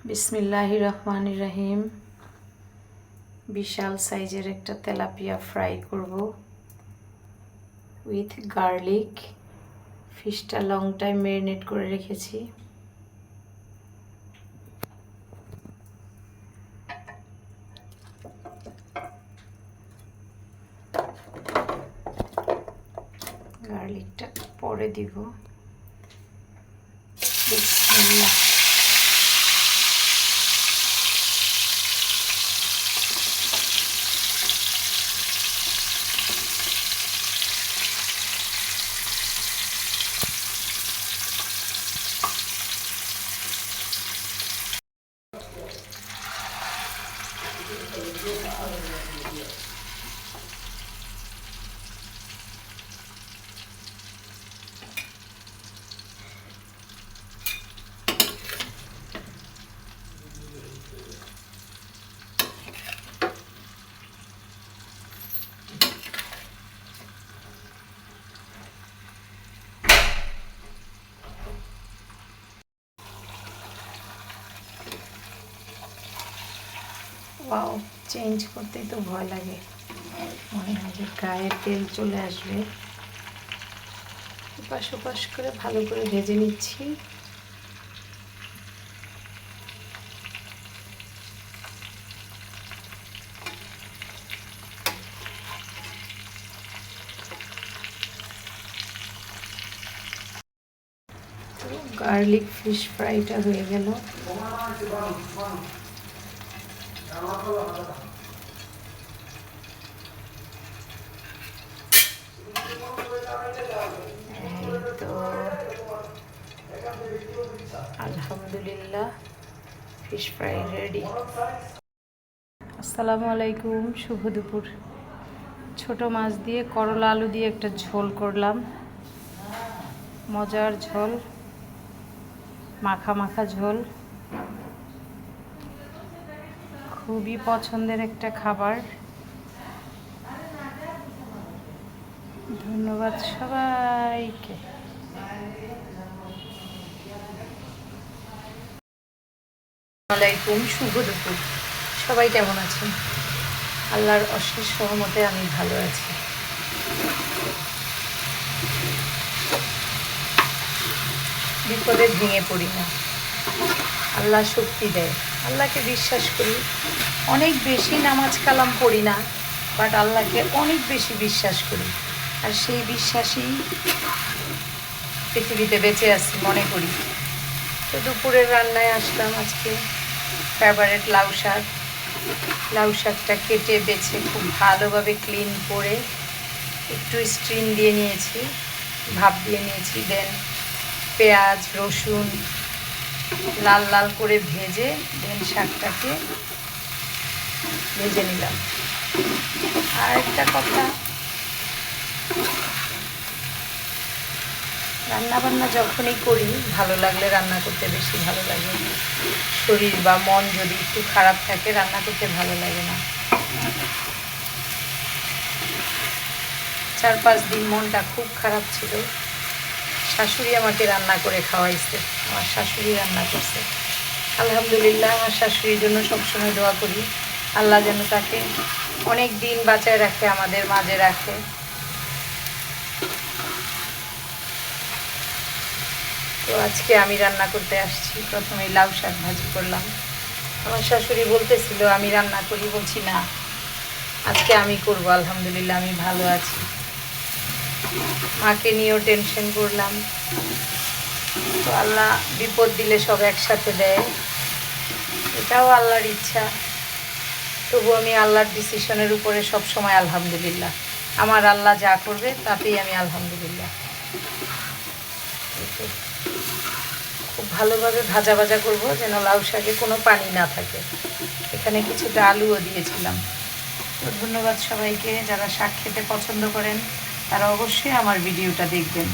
বিসমিল্লাহির রহমানির রহিম। বিশাল সাইজের একটা তেলাপিয়া ফ্রাই করব উইথ গার্লিক। ফিশটা লং টাইম ম্যারিনেট করে রেখেছি। গার্লিকটা পরে দিব। বিসমিল্লাহ। ওয়াও, চেঞ্জ করতেই তো ভয় লাগে, মনে হয় যে গায়ে তেল চলে আসবে। এপাশ ওপাশ করে ভালো করে ভেজে নিচ্ছি। গার্লিক ফিশ ফ্রাইটা হয়ে গেল। তো আলহামদুলিল্লাহ, ফিশ ফ্রাই রেডি। আসসালামু আলাইকুম, শুভ দুপুর। ছোট মাছ দিয়ে করলা আলু দিয়ে একটা ঝোল করলাম, মজার ঝোল, মাখা মাখা ঝোল। খুবই পছন্দের একটা খাবার। ধন্যবাদ সবাইকে। আসসালামাইকুম, শুভ দুপুর। সবাই কেমন আছেন? আল্লাহর অশেষ সহমতে আমি ভালো আছি। বিপদে ভেঙে পড়ি না, আল্লাহ শক্তি দেয়। আল্লাহকে বিশ্বাস করি, অনেক বেশি নামাজ কালাম পড়ি না, বাট আল্লাহকে অনেক বেশি বিশ্বাস করি। আর সেই বিশ্বাসই পৃথিবীতে বেঁচে আছি মনে করি। তো দুপুরের রান্নায় আসলাম আজকে ফেভারিট লাউ শাক। লাউ শাকটা কেটে বেছে খুব ভালোভাবে ক্লিন করে একটু স্টিম দিয়ে নিয়েছি, ভাপ দিয়ে নিয়েছি। দেন পেঁয়াজ রসুন লাল লাল করে ভেজে দেন শাকটাকে ভেজে নিলাম। আর একটা কথা, রান্নাবান্না যখনই করি ভালো লাগলে রান্না করতে বেশি ভালো লাগে। শরীর বা মন যদি একটু খারাপ থাকে রান্না করতে ভালো লাগে না। 4-5 দিন মনটা খুব খারাপ ছিল। শাশুড়ি আমাকে রান্না করে খাওয়াইছে, আমার শাশুড়ি রান্না করছে। আলহামদুলিল্লাহ, আমার শাশুড়ির জন্য সবসময় দোয়া করি, আল্লাহ যেন তাকে অনেক দিন বাঁচায় রাখে, আমাদের মাঝে রাখে। তো আজকে আমি রান্না করতে আসছি। প্রথমে লাউ শাক ভাজি করলাম। আমার শাশুড়ি বলতেছিল আমি রান্না করি, বলছি না, আজকে আমি করব। আলহামদুলিল্লাহ, আমি ভালো আছি। মাকে নিয়েও টেনশন করলাম। তো আল্লাহ বিপদ দিলে সব একসাথে দেয়, এটাও আল্লাহর ইচ্ছা। তবু আমি আল্লাহর ডিসিশনের উপরে সব সময় আলহামদুলিল্লাহ। আমার আল্লাহ যা করবে তাতেই আমি আলহামদুলিল্লাহ। খুব ভালোভাবে ভাজা ভাজা করব যেন লাউ শাকে কোনো পানি না থাকে। এখানে কিছুটা আলুও দিয়েছিলাম। তো ধন্যবাদ সবাইকে, যারা শাক খেতে পছন্দ করেন তারা অবশ্যই আমার ভিডিওটা দেখবেন।